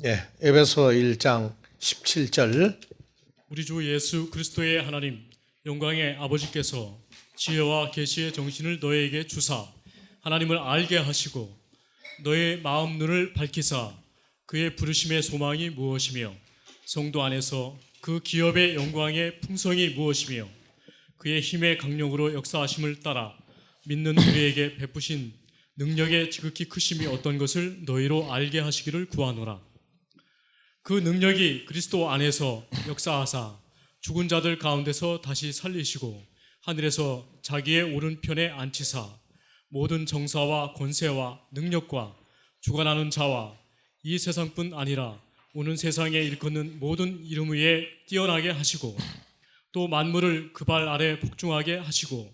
에베소 1장 17절. 우리 주 예수 그리스도의 하나님 영광의 아버지께서 지혜와 계시의 정신을 너희에게 주사 하나님을 알게 하시고 너의 마음 눈을 밝히사 그의 부르심의 소망이 무엇이며 성도 안에서 그 기업의 영광의 풍성이 무엇이며 그의 힘의 강력으로 역사하심을 따라 믿는 우리에게 베푸신 능력의 지극히 크심이 어떤 것을 너희로 알게 하시기를 구하노라. 그 능력이 그리스도 안에서 역사하사 죽은 자들 가운데서 다시 살리시고 하늘에서 자기의 오른편에 앉히사 모든 정사와 권세와 능력과 주관하는 자와 이 세상뿐 아니라 오는 세상에 일컫는 모든 이름 위에 뛰어나게 하시고 또 만물을 그 발 아래 복종하게 하시고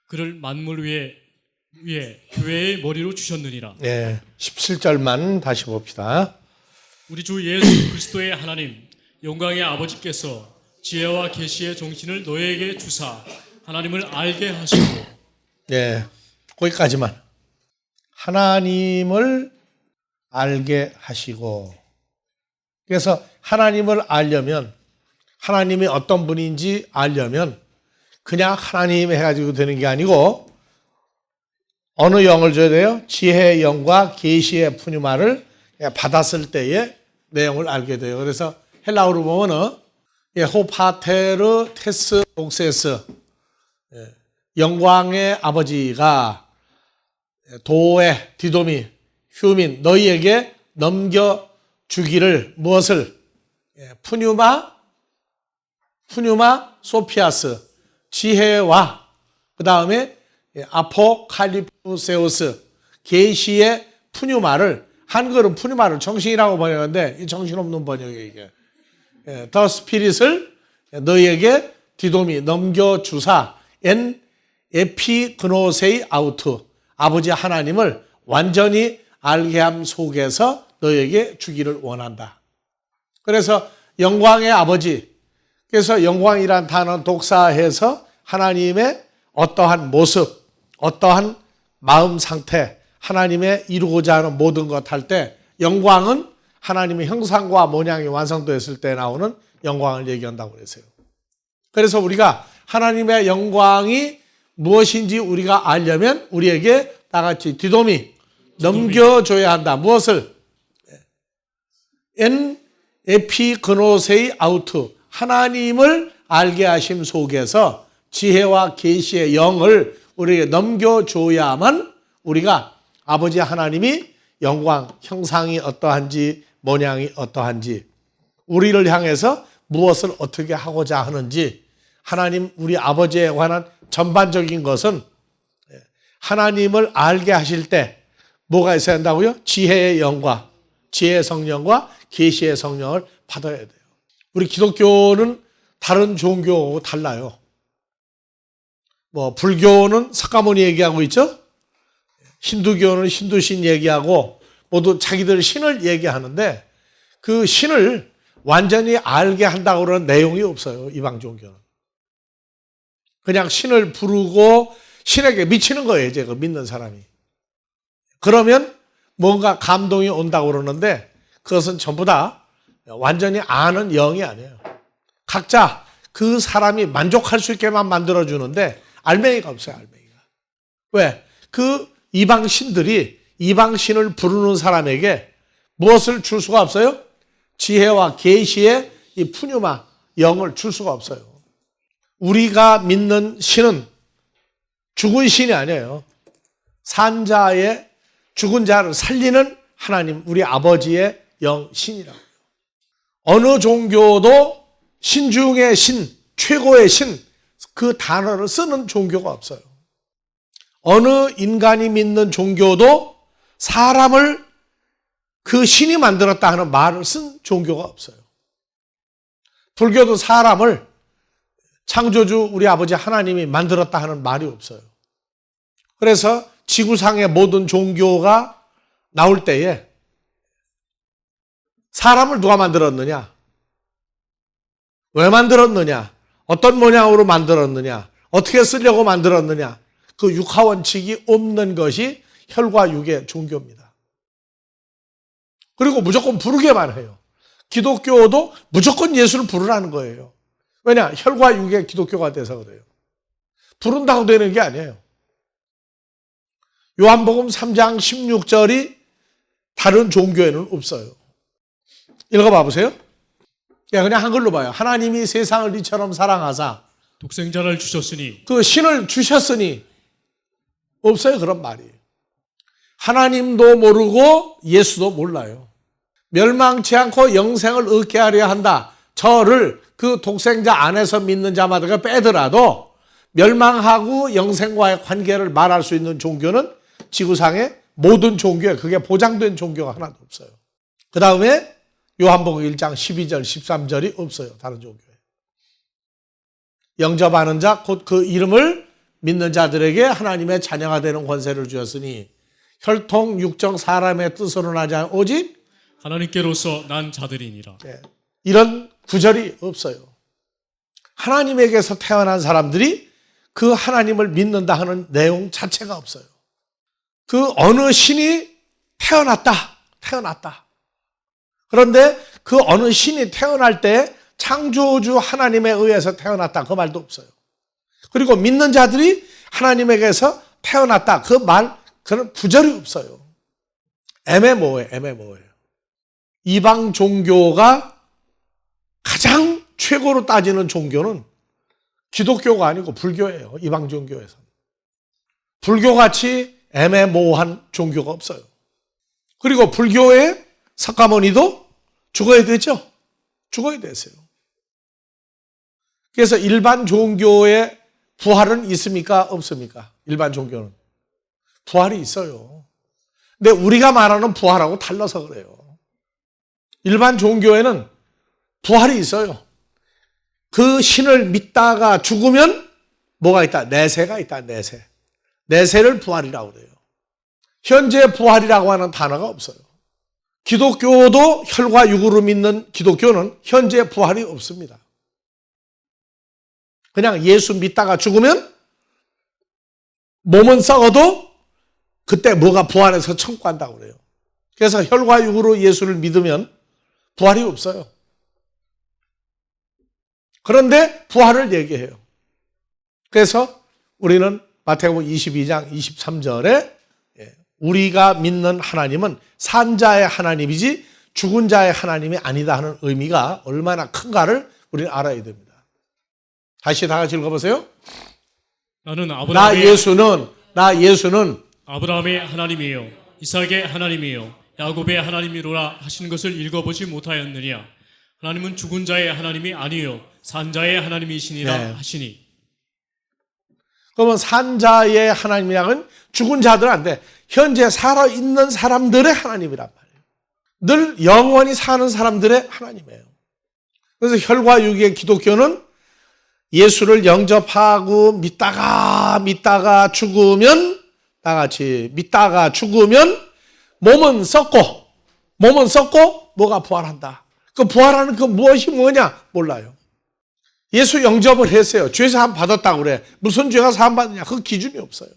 그를 만물 위에 교회의 머리로 주셨느니라. 17절만 다시 봅시다. 우리 주 예수 그리스도의 하나님 영광의 아버지께서 지혜와 계시의 정신을 너희에게 주사 하나님을 알게 하시고 거기까지만. 하나님을 알게 하시고. 그래서 하나님을 알려면, 하나님이 어떤 분인지 알려면 그냥 하나님 해가지고 되는 게 아니고 어느 영을 줘야 돼요? 지혜의 영과 계시의 푸뉴마를 받았을 때의 내용을 알게 돼요. 그래서 헬라어로 보면은 호파테르 테스 옥세스, 영광의 아버지가 도에 디도미 휴민 너희에게 넘겨주기를 무엇을? 푸뉴마 소피아스 지혜와 그 다음에 아포칼리푸세우스 계시의 푸뉴마를, 한글은 푸뉴마를 정신이라고 번역하는데 이 정신없는 번역이에요. 이게 더 스피릿을 너희에게 디도미 넘겨주사 엔 에피그노세이 아우트 아버지 하나님을 완전히 알게 함 속에서 너희에게 주기를 원한다. 그래서 영광의 아버지, 그래서 영광이란 단어 독사해서 하나님의 어떠한 모습, 어떠한 마음 상태, 하나님의 이루고자 하는 모든 것 할 때 영광은 하나님의 형상과 모양이 완성되었을 때 나오는 영광을 얘기한다고 그랬어요. 그래서 우리가 하나님의 영광이 무엇인지 우리가 알려면 우리에게 다 같이 디도미 넘겨줘야 한다. 무엇을? 엔 에피그노세이 아우트 하나님을 알게 하심 속에서 지혜와 계시의 영을 우리에게 넘겨줘야만 우리가 아버지 하나님이 영광, 형상이 어떠한지 모양이 어떠한지 우리를 향해서 무엇을 어떻게 하고자 하는지 하나님 우리 아버지에 관한 전반적인 것은 하나님을 알게 하실 때 뭐가 있어야 한다고요? 지혜의 영과 지혜의 성령과 계시의 성령을 받아야 돼요. 우리 기독교는 다른 종교하고 달라요. 불교는 석가모니 얘기하고 있죠? 힌두교는 힌두신 얘기하고 모두 자기들 신을 얘기하는데 그 신을 완전히 알게 한다고 그러는 내용이 없어요. 이방 종교는. 그냥 신을 부르고 신에게 미치는 거예요. 이제 그 믿는 사람이. 그러면 뭔가 감동이 온다고 그러는데 그것은 전부 다 완전히 아는 영이 아니에요. 각자 그 사람이 만족할 수 있게만 만들어주는데 알맹이가 없어요. 알맹이가. 왜? 그 이방 신들이 이방 신을 부르는 사람에게 무엇을 줄 수가 없어요? 지혜와 계시의 이 푸뉴마 영을 줄 수가 없어요. 우리가 믿는 신은 죽은 신이 아니에요. 산자의 죽은 자를 살리는 하나님, 우리 아버지의 영신이라고요. 어느 종교도 신 중의 신, 최고의 신, 그 단어를 쓰는 종교가 없어요. 어느 인간이 믿는 종교도 사람을 그 신이 만들었다 하는 말을 쓴 종교가 없어요. 불교도 사람을 창조주 우리 아버지 하나님이 만들었다 하는 말이 없어요. 그래서 지구상의 모든 종교가 나올 때에 사람을 누가 만들었느냐? 왜 만들었느냐? 어떤 모양으로 만들었느냐? 어떻게 쓰려고 만들었느냐? 그 육하원칙이 없는 것이 혈과 육의 종교입니다. 그리고 무조건 부르게만 해요. 기독교도 무조건 예수를 부르라는 거예요. 왜냐? 혈과 육의 기독교가 돼서 그래요. 부른다고 되는 게 아니에요. 요한복음 3장 16절이 다른 종교에는 없어요. 읽어봐 보세요. 그냥 한글로 봐요. 하나님이 세상을 이처럼 사랑하사 독생자를 주셨으니 그 신을 주셨으니 없어요 그런 말이. 하나님도 모르고 예수도 몰라요. 멸망치 않고 영생을 얻게 하려 한다. 저를 그 독생자 안에서 믿는 자마다가 빼더라도 멸망하고 영생과의 관계를 말할 수 있는 종교는 지구상의 모든 종교에 그게 보장된 종교가 하나도 없어요. 그 다음에 요한복음 1장 12절 13절이 없어요. 다른 종교에. 영접하는 자 곧 그 이름을 믿는 자들에게 하나님의 자녀가 되는 권세를 주었으니 혈통 육정 사람의 뜻으로 나지 않은 오직 하나님께로서 난 자들이니라. 이런 구절이 없어요. 하나님에게서 태어난 사람들이 그 하나님을 믿는다 하는 내용 자체가 없어요. 그 어느 신이 태어났다. 그런데 그 어느 신이 태어날 때 창조주 하나님에 의해서 태어났다. 그 말도 없어요. 그리고 믿는 자들이 하나님에게서 태어났다. 그 말, 그런 구절이 없어요. 애매모호해요. 이방 종교가 가장 최고로 따지는 종교는 기독교가 아니고 불교예요. 이방 종교에서. 불교같이 애매모호한 종교가 없어요. 그리고 불교의 석가모니도 죽어야 되죠. 죽어야 됐어요. 그래서 일반 종교의 부활은 있습니까? 없습니까? 일반 종교는. 부활이 있어요. 근데 우리가 말하는 부활하고 달라서 그래요. 일반 종교에는 부활이 있어요. 그 신을 믿다가 죽으면 뭐가 있다? 내세가 있다. 내세를 부활이라고 그래요. 현재 부활이라고 하는 단어가 없어요. 기독교도 혈과 육으로 믿는 기독교는 현재 부활이 없습니다. 그냥 예수 믿다가 죽으면 몸은 썩어도 그때 뭐가 부활해서 천국한다고 그래요. 그래서 혈과 육으로 예수를 믿으면 부활이 없어요. 그런데 부활을 얘기해요. 그래서 우리는 마태복음 22장 23절에 우리가 믿는 하나님은 산자의 하나님이지 죽은 자의 하나님이 아니다 하는 의미가 얼마나 큰가를 우리는 알아야 됩니다. 다시 다 같이 읽어보세요. 나 예수는 아브라함의 하나님이요 이삭의 하나님이요 야곱의 하나님이로라 하시는 것을 읽어보지 못하였느냐. 하나님은 죽은 자의 하나님이 아니요 산자의 하나님이시니라 하시니. 그러면 산자의 하나님이라는 죽은 자들 안 돼. 현재 살아있는 사람들의 하나님이란 말이에요. 늘 영원히 사는 사람들의 하나님이에요. 그래서 혈과 육의 기독교는 예수를 영접하고 믿다가 죽으면 다 같이 믿다가 죽으면 몸은 썩고 뭐가 부활한다. 그 부활하는 그 무엇이 뭐냐 몰라요. 예수 영접을 했어요. 죄 사함 받았다고 그래. 무슨 죄가 사함 받느냐 그 기준이 없어요.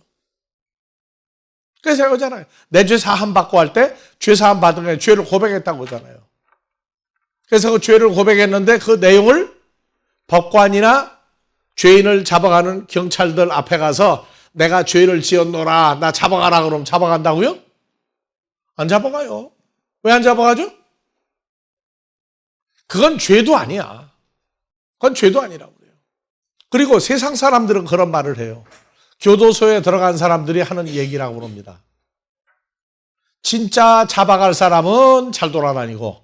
그래서 그러잖아요. 내 죄 사함 받고 할 때 죄 사함 받은 게 죄를 고백했다고 하잖아요. 그래서 그 죄를 고백했는데 그 내용을 법관이나 죄인을 잡아가는 경찰들 앞에 가서 내가 죄를 지었노라 나 잡아가라 그러면 잡아간다고요? 안 잡아가요. 왜 안 잡아가죠? 그건 죄도 아니야. 그건 죄도 아니라고 그래요. 그리고 세상 사람들은 그런 말을 해요. 교도소에 들어간 사람들이 하는 얘기라고 그럽니다. 진짜 잡아갈 사람은 잘 돌아다니고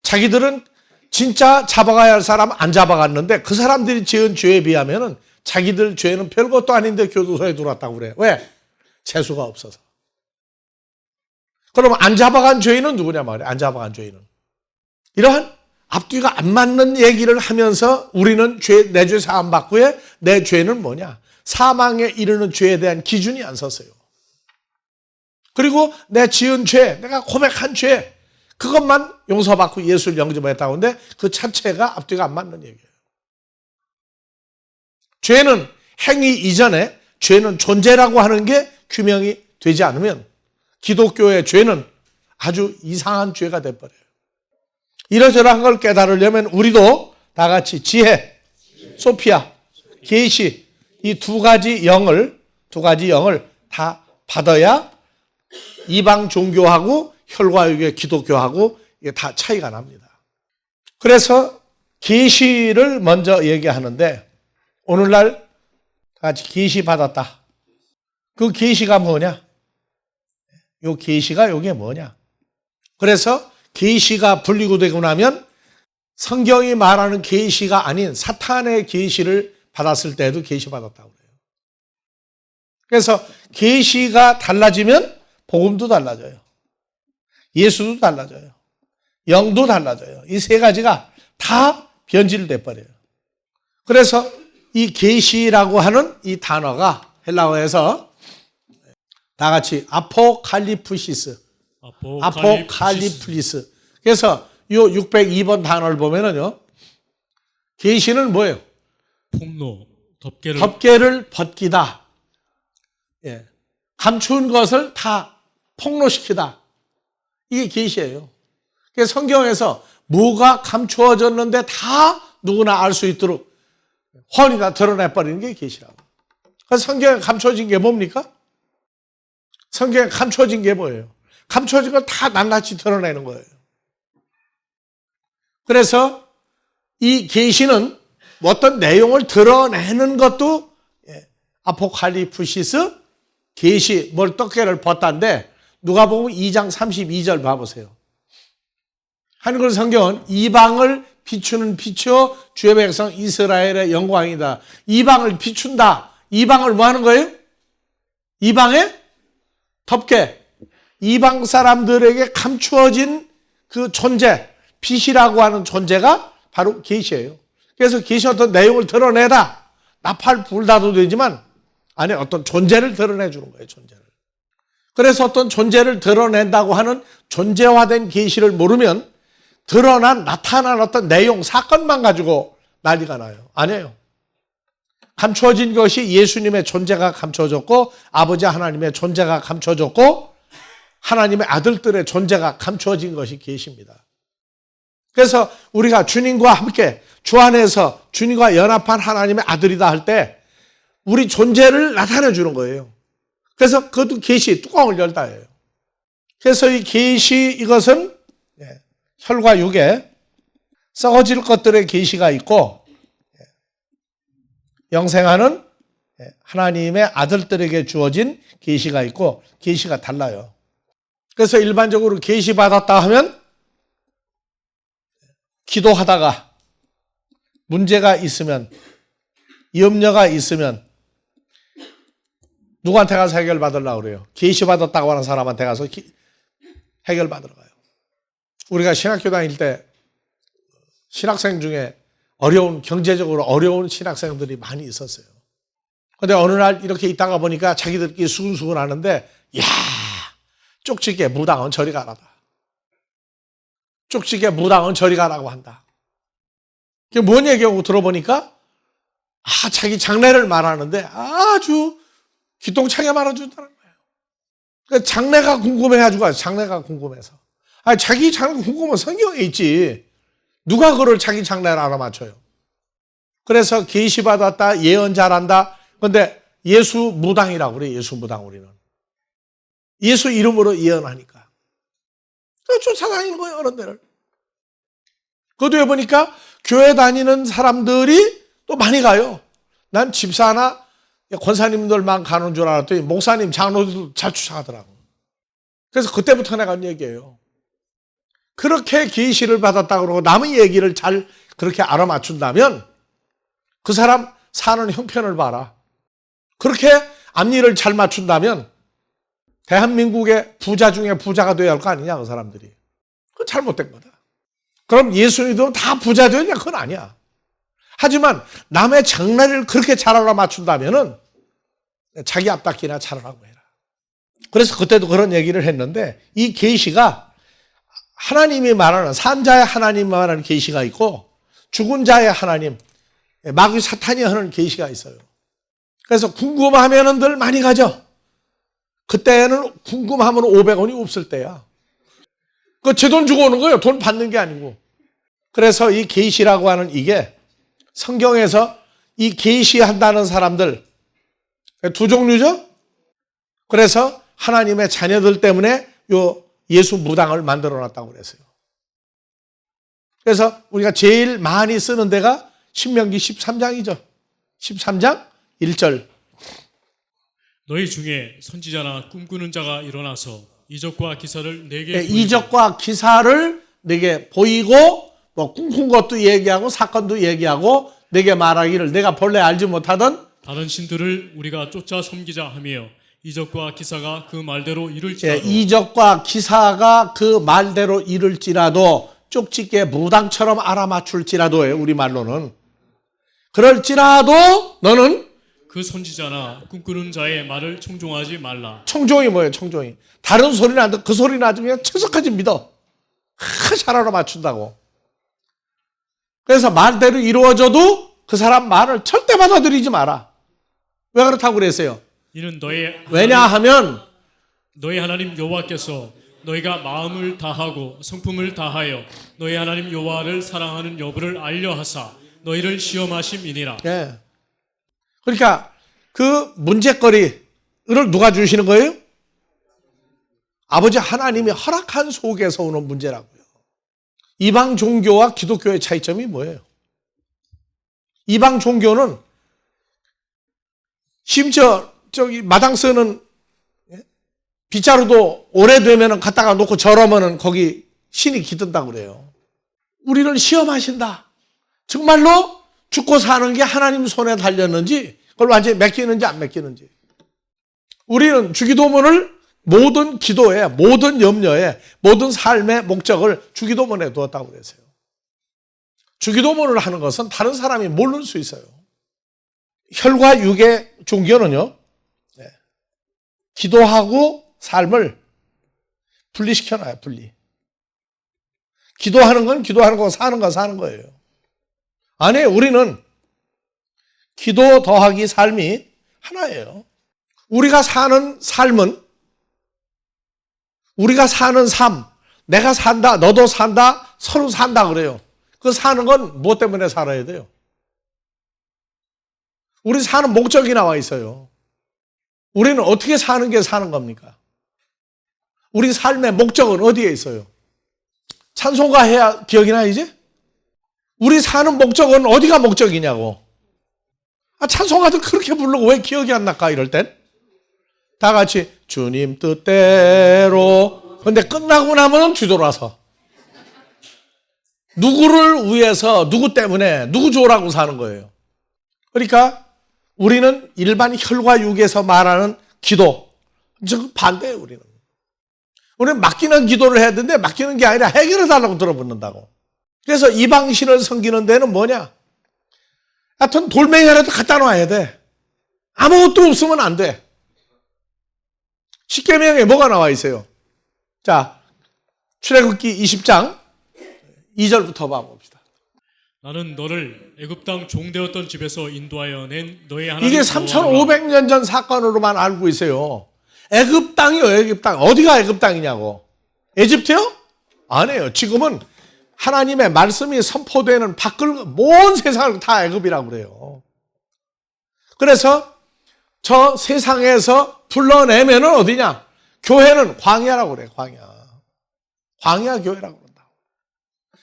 자기들은 진짜 잡아가야 할 사람 안 잡아갔는데 그 사람들이 지은 죄에 비하면 자기들 죄는 별것도 아닌데 교도소에 들어왔다고 그래. 왜? 재수가 없어서. 그러면 안 잡아간 죄인은 누구냐 말이야. 안 잡아간 죄인은. 이러한 앞뒤가 안 맞는 얘기를 하면서 우리는 내 죄 사함 받고에 내 죄는 뭐냐. 사망에 이르는 죄에 대한 기준이 안 섰어요. 그리고 내 지은 죄, 내가 고백한 죄 그것만 용서받고 예수를 영접했다고 하는데 그 자체가 앞뒤가 안 맞는 얘기예요. 죄는 행위 이전에 죄는 존재라고 하는 게 규명이 되지 않으면 기독교의 죄는 아주 이상한 죄가 돼버려요. 이러저러한 걸 깨달으려면 우리도 다 같이 지혜, 소피아, 계시 이 두 가지 영을 다 받아야 이방 종교하고 혈과육의 기독교하고 이게 다 차이가 납니다. 그래서 계시를 먼저 얘기하는데 오늘날 다 같이 계시 받았다. 그 계시가 뭐냐? 요 계시가 요게 뭐냐? 그래서 계시가 분리고 되고 나면 성경이 말하는 계시가 아닌 사탄의 계시를 받았을 때도 계시 받았다고 그래요. 그래서 계시가 달라지면 복음도 달라져요. 예수도 달라져요. 영도 달라져요. 이 세 가지가 다 변질돼 버려요. 그래서 이 계시라고 하는 이 단어가 헬라어에서 다 같이 아포칼리프시스. 아포칼리프리스. 그래서 이 602번 단어를 보면은요. 계시는 뭐예요? 폭로, 덮개를 벗기다. 예. 감춘 것을 다 폭로시키다. 이게 계시예요. 그래서 성경에서 뭐가 감추어졌는데 다 누구나 알 수 있도록 훤히 다 드러내버리는 게 계시라고. 그래서 성경에 감춰진 게 뭡니까? 성경에 감춰진 게 뭐예요? 감춰진 걸 다 낱낱이 드러내는 거예요. 그래서 이 계시는 어떤 내용을 드러내는 것도 아포칼리프시스, 계시, 뭘 덮개를 벗다인데 누가복음 2장 32절 봐보세요. 한글 성경은 이방을 비추는 빛이요 주의 백성 이스라엘의 영광이다. 이방을 비춘다. 이방을 뭐 하는 거예요? 이방의 덮개. 이방 사람들에게 감추어진 그 존재, 빛이라고 하는 존재가 바로 계시예요. 그래서 계시 어떤 내용을 드러내다. 나팔 불다도 되지만 안에 어떤 존재를 드러내 주는 거예요. 존재를. 그래서 어떤 존재를 드러낸다고 하는 존재화된 계시를 모르면 나타난 어떤 내용, 사건만 가지고 난리가 나요. 아니에요. 감추어진 것이 예수님의 존재가 감추어졌고 아버지 하나님의 존재가 감추어졌고 하나님의 아들들의 존재가 감추어진 것이 계시입니다. 그래서 우리가 주님과 함께 주 안에서 주님과 연합한 하나님의 아들이다 할 때 우리 존재를 나타내 주는 거예요. 그래서 그것도 계시, 뚜껑을 열다예요. 그래서 이 계시 이것은 혈과 육에 썩어질 것들의 계시가 있고 영생하는 하나님의 아들들에게 주어진 계시가 있고 계시가 달라요. 그래서 일반적으로 계시 받았다 하면 기도하다가 문제가 있으면 염려가 있으면 누구한테 가서 해결 받으려고 그래요? 계시 받았다고 하는 사람한테 가서 해결 받으러 가요. 우리가 신학교 다닐 때 신학생 중에 경제적으로 어려운 신학생들이 많이 있었어요. 그런데 어느 날 이렇게 있다가 보니까 자기들끼리 수근수근 하는데 야 쪽지게 무당은 저리 가라다. 쪽지게 무당은 저리 가라고 한다. 그게 뭔 얘기하고 들어보니까 자기 장래를 말하는데 아주 기똥차게 말아준다는 거예요. 그러니까 장래가 궁금해가지고 장래가 궁금해서. 자기 장래 궁금한 성경에 있지. 누가 그걸 자기 장래를 알아맞혀요. 그래서 계시 받았다, 예언 잘한다. 그런데 예수 무당이라고 그래. 예수 무당 우리는. 예수 이름으로 예언하니까. 쫓아다니는 거예요. 그런 데를. 그것도 해보니까 교회 다니는 사람들이 또 많이 가요. 난 집사나 권사님들만 가는 줄 알았더니 목사님, 장로들도 잘 쫓아가더라고. 그래서 그때부터 내가 한 얘기예요. 그렇게 계시를 받았다 그러고 남의 얘기를 잘 그렇게 알아맞춘다면 그 사람 사는 형편을 봐라. 그렇게 앞일을 잘 맞춘다면 대한민국의 부자 중에 부자가 돼야 할 거 아니냐, 그 사람들이. 그건 잘못된 거다. 그럼 예수님도 다 부자 되냐? 그건 아니야. 하지만 남의 장래를 그렇게 잘 알아맞춘다면은 자기 앞닦이나 잘하라고 해라. 그래서 그때도 그런 얘기를 했는데 이 계시가 하나님이 말하는 산자의 하나님 말하는 계시가 있고 죽은 자의 하나님, 마귀 사탄이 하는 계시가 있어요. 그래서 궁금하면은 늘 많이 가죠. 그때는 궁금하면 500원이 없을 때야. 그 제 돈 주고 오는 거예요. 돈 받는 게 아니고. 그래서 이 계시라고 하는 이게 성경에서 이 계시한다는 사람들 두 종류죠. 그래서 하나님의 자녀들 때문에 요 예수 무당을 만들어 놨다고 그랬어요. 그래서 우리가 제일 많이 쓰는 데가 신명기 13장이죠. 13장 1절. 너희 중에 선지자나 꿈꾸는 자가 일어나서 이적과 기사를 내게 이적과 기사를 내게 보이고 뭐 꿈꾼 것도 얘기하고 사건도 얘기하고 내게 말하기를 내가 본래 알지 못하던 다른 신들을 우리가 쫓아 섬기자 하며 이적과 기사가 그 말대로 이룰지라도 이적과 기사가 그 말대로 이룰지라도 쪽집게 무당처럼 알아맞출지라도예요. 우리말로는. 그럴지라도 너는 그 선지자나 꿈꾸는 자의 말을 청종하지 말라. 청종이 뭐예요? 청종이. 다른 소리는 안 듣고 그 소리는 아주 그냥 철석하지 믿어. 잘 알아맞춘다고. 그래서 말대로 이루어져도 그 사람 말을 절대 받아들이지 마라. 왜 그렇다고 그랬어요? 이는 왜냐하면 너희 하나님 여호와께서 너희가 마음을 다하고 성품을 다하여 너희 하나님 여호와를 사랑하는 여부를 알려하사 너희를 시험하심이니라. 예. 그러니까 그 문제거리를 누가 주시는 거예요? 아버지 하나님이 허락한 속에서 오는 문제라고요. 이방 종교와 기독교의 차이점이 뭐예요? 이방 종교는 심지어 저기 마당 쓰는 빗자루도 오래되면 갖다가 놓고 저러면은 거기 신이 기든다고 그래요. 우리를 시험하신다. 정말로 죽고 사는 게 하나님 손에 달렸는지 그걸 완전히 맡기는지 안 맡기는지. 우리는 주기도문을 모든 기도에 모든 염려에 모든 삶의 목적을 주기도문에 두었다고 그랬어요. 주기도문을 하는 것은 다른 사람이 모를 수 있어요. 혈과 육의 종교는요. 기도하고 삶을 분리시켜놔요. 분리. 기도하는 건 기도하는 거고 사는 건 사는 거예요. 아니에요. 우리는 기도 더하기 삶이 하나예요. 우리가 사는 삶은 우리가 사는 삶, 내가 산다, 너도 산다, 서로 산다 그래요. 그 사는 건 무엇 때문에 살아야 돼요? 우리 사는 목적이 나와 있어요. 우리는 어떻게 사는 게 사는 겁니까? 우리 삶의 목적은 어디에 있어요? 찬송가 해야 기억이 나이지? 우리 사는 목적은 어디가 목적이냐고. 찬송가도 그렇게 부르고 왜 기억이 안 날까 이럴 땐? 다 같이 주님 뜻대로. 근데 끝나고 나면 뒤돌아서 누구를 위해서 누구 때문에 누구 좋으라고 사는 거예요. 그러니까 우리는 일반 혈과 육에서 말하는 기도 즉 반대예요. 우리는 맡기는 기도를 해야 되는데 맡기는 게 아니라 해결해 달라고 들어붙는다고. 그래서 이방신을 섬기는 데는 뭐냐? 하여튼 돌멩이 하나도 갖다 놔야 돼. 아무것도 없으면 안 돼. 십계명에 뭐가 나와 있어요? 자, 출애굽기 20장 2절부터 봐봅시다. 나는 너를 애굽 땅 종되었던 집에서 인도하여 낸 너의 하나님 이게 3,500년 전 사건으로만 알고 있어요. 애굽 땅이요, 애굽 땅. 어디가 애굽 땅이냐고. 에집트요? 아니에요. 지금은 하나님의 말씀이 선포되는 밖을 먼 세상을 다 애굽이라고 그래요. 그래서 저 세상에서 불러내면은 어디냐? 교회는 광야라고 그래요. 광야 교회라고 그런다.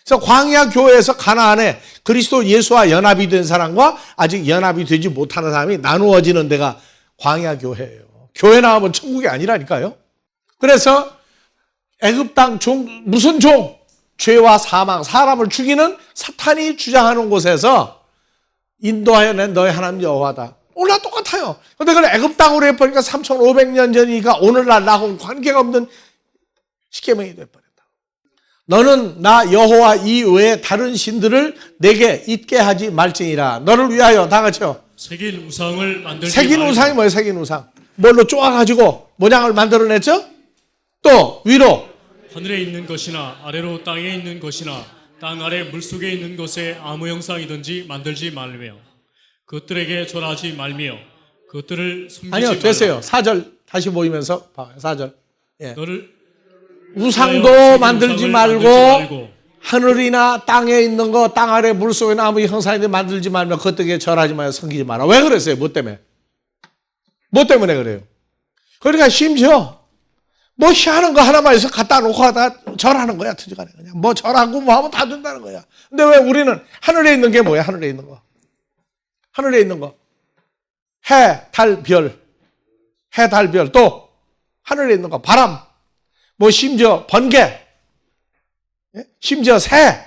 그래서 광야 교회에서 가나안에 그리스도 예수와 연합이 된 사람과 아직 연합이 되지 못하는 사람이 나누어지는 데가 광야 교회예요. 교회 나오면 천국이 아니라니까요. 그래서 애굽 땅 종, 무슨 종? 죄와 사망, 사람을 죽이는 사탄이 주장하는 곳에서 인도하여 낸 너의 하나님 여호와다. 오늘 똑같아요. 그런데 그걸 애굽 땅으로 해버리니까 3,500년 전이니까 오늘날 나하고는 관계가 없는 십계명이 돼버렸다. 너는 나 여호와 이외에 다른 신들을 내게 있게 하지 말지니라. 너를 위하여 다 같이요. 새긴 우상을 만들지 새긴 말고. 우상이 뭐예요? 새긴 우상. 뭘로 쪼아가지고 모양을 만들어냈죠? 또 위로 하늘에 있는 것이나 아래로 땅에 있는 것이나 땅 아래 물속에 있는 것에 아무 형상이든지 만들지 말며 그것들에게 절하지 말며 그것들을 섬기지 아니요 말라. 됐어요. 4절 다시 보이면서 봐요. 4절. 예. 너를 우상도 만들지 말고 하늘이나 땅에 있는 거, 땅 아래 물속에 있는 아무 형상인데 만들지 말며 겉되게 절하지 마요. 섬기지 마라. 왜 그랬어요? 뭐 때문에? 뭐 때문에 그래요? 그러니까 심지어 뭐 희한한 거 하나만 해서 갖다 놓고 하다 절하는 거야. 투지간에 그냥 뭐 절하고 뭐 하면 다 된다는 거야. 근데 왜 우리는 하늘에 있는 게 뭐야? 하늘에 있는 거. 하늘에 있는 거. 해, 달, 별. 해, 달, 별. 또 하늘에 있는 거. 바람. 뭐 심지어 번개. 심지어 새.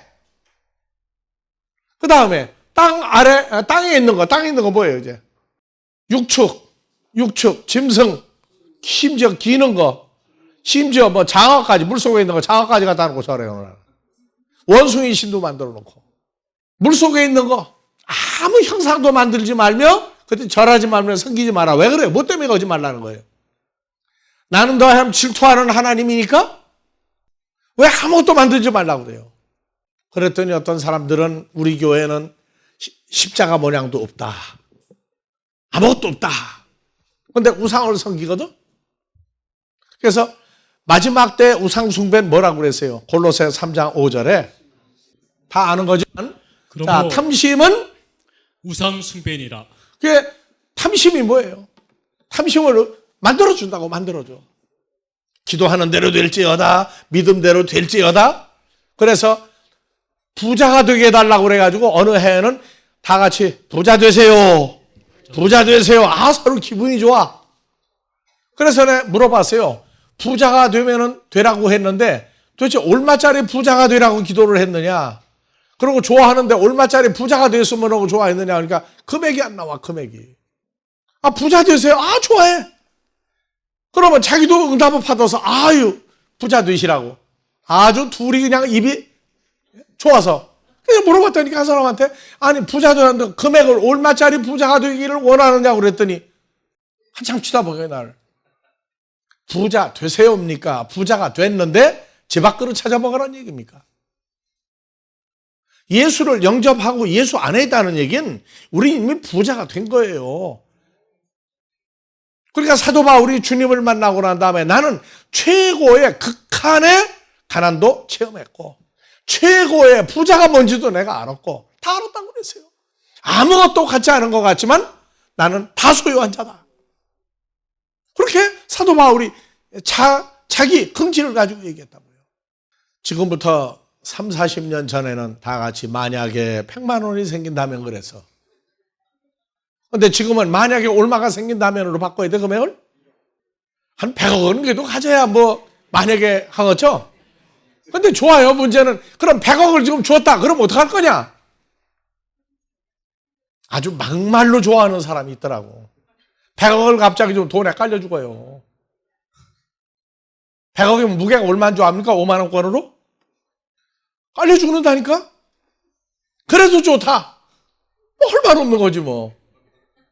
그 다음에 땅 아래, 땅에 있는 거 뭐예요, 이제? 육축, 짐승, 심지어 기는 거, 심지어 뭐 장어까지, 물속에 있는 거 장어까지 갖다 놓고 절해요. 원숭이 신도 만들어 놓고. 물속에 있는 거, 아무 형상도 만들지 말며, 그때 절하지 말며 섬기지 마라. 왜 그래요? 뭐 때문에 그러지 말라는 거예요? 나는 너함 질투하는 하나님이니까? 왜 아무것도 만들지 말라고 그래요? 그랬더니 어떤 사람들은 우리 교회는 십자가 모양도 없다. 아무것도 없다. 근데 우상을 섬기거든? 그래서 마지막 때 우상 숭배는 뭐라고 그랬어요? 골로새 3장 5절에 다 아는 거지만 자, 탐심은 우상 숭배니라. 그게 탐심이 뭐예요? 탐심을 만들어준다고 만들어줘. 기도하는 대로 될지어다, 믿음대로 될지어다. 그래서 부자가 되게 해달라고 그래가지고 어느 해에는 다 같이 부자 되세요. 부자 되세요. 아, 서로 기분이 좋아. 그래서 내가 물어봤어요. 부자가 되면은 되라고 했는데 도대체 얼마짜리 부자가 되라고 기도를 했느냐? 그리고 좋아하는데 얼마짜리 부자가 됐으면 하고 좋아했느냐? 그러니까 금액이 안 나와, 금액이. 아, 부자 되세요. 아, 좋아해. 그러면 자기도 응답을 받아서 아유 부자 되시라고 아주 둘이 그냥 입이 좋아서 그냥 물어봤더니 한 사람한테 아니 부자 되는데 금액을 얼마짜리 부자가 되기를 원하느냐고 그랬더니 한참 쳐다보게 나를 부자 되세요입니까? 부자가 됐는데 제 밖으로 찾아먹으라는 얘기입니까? 예수를 영접하고 예수 안에 있다는 얘기는 우리 이미 부자가 된 거예요. 그러니까 사도 바울이 주님을 만나고 난 다음에 나는 최고의 극한의 가난도 체험했고 최고의 부자가 뭔지도 내가 알았고 다 알았다고 그랬어요. 아무것도 갖지 않은 것 같지만 나는 다 소유한 자다. 그렇게 사도 바울이 자기 긍지를 가지고 얘기했다고요. 지금부터 3, 40년 전에는 다 같이 만약에 100만 원이 생긴다면 그랬어. 근데 지금은 만약에 얼마가 생긴다면으로 바꿔야 돼, 금액을? 한 100억 원 그래도 가져야 뭐, 만약에 하겠죠? 근데 좋아요, 문제는. 그럼 100억을 지금 줬다. 그럼 어떡할 거냐? 아주 막말로 좋아하는 사람이 있더라고. 100억을 갑자기 좀 돈에 깔려 죽어요. 100억이면 무게가 얼마인 줄 압니까? 5만 원권으로? 깔려 죽는다니까? 그래도 좋다. 뭐 할 말 없는 거지 뭐.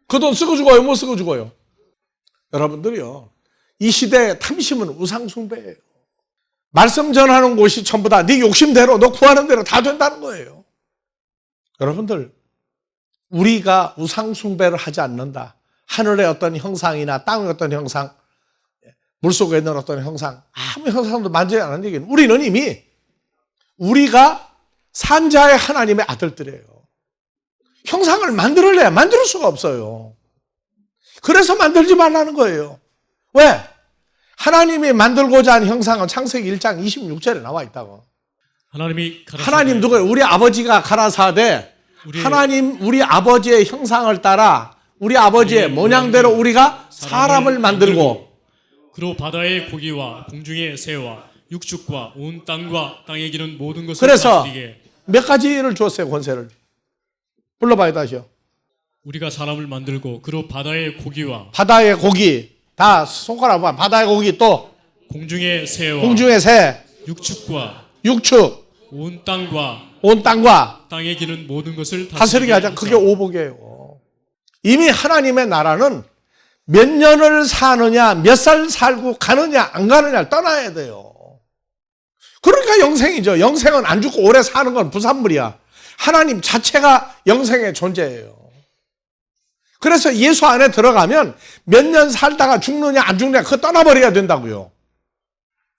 그 돈 쓰고 죽어요? 못 쓰고 죽어요? 여러분들이요. 이 시대의 탐심은 우상숭배예요. 말씀 전하는 곳이 전부 다 네 욕심대로 너 구하는 대로 다 된다는 거예요. 여러분들 우리가 우상숭배를 하지 않는다. 하늘의 어떤 형상이나 땅의 어떤 형상, 물속에 있는 어떤 형상, 아무 형상도 만지지 않는 얘기는 우리는 이미 우리가 산자의 하나님의 아들들이에요. 형상을 만들어내야 만들 수가 없어요. 그래서 만들지 말라는 거예요. 왜? 하나님이 만들고자 한 형상은 창세기 1장 26절에 나와 있다고. 하나님 누구예요? 우리 아버지가 가라사대 하나님 우리 아버지의 형상을 따라 우리 아버지의 모양대로 우리가 사람을 만들고 그로 바다의 고기와 공중의 새와 육축과 온 땅과 땅에 기는 모든 것을 그래서 다스리게. 몇 가지를 주었어요, 권세를. 불러봐요, 다시요. 우리가 사람을 만들고 그로 바다의 고기와 다 손가락 봐. 바다의 고기 또 공중의 새와 육축 온 땅과 땅에 기는 모든 것을 다스리게 하자. 그게 오복이에요. 이미 하나님의 나라는 몇 년을 사느냐, 몇 살 살고 가느냐, 안 가느냐를 떠나야 돼요. 그러니까 영생이죠. 영생은 안 죽고 오래 사는 건 부산물이야. 하나님 자체가 영생의 존재예요. 그래서 예수 안에 들어가면 몇 년 살다가 죽느냐 안 죽느냐 그거 떠나버려야 된다고요.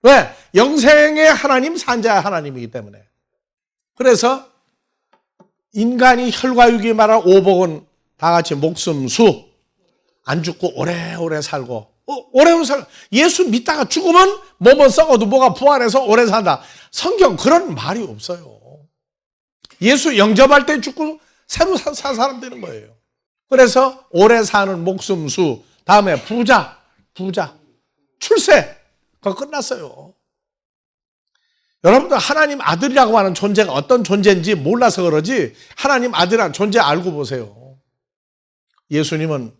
왜? 영생의 하나님, 산자의 하나님이기 때문에. 그래서 인간이 혈과육이 말한 오복은 다 같이 목숨, 수, 안 죽고 오래오래 살고, 오래오래 살고, 예수 믿다가 죽으면 몸은 썩어도 뭐가 부활해서 오래 산다. 성경 그런 말이 없어요. 예수 영접할 때 죽고 새로 산 사람 되는 거예요. 그래서 오래 사는 목숨, 수, 다음에 부자, 출세, 그거 끝났어요. 여러분들 하나님 아들이라고 하는 존재가 어떤 존재인지 몰라서 그러지 하나님 아들이라는 존재 알고 보세요. 예수님은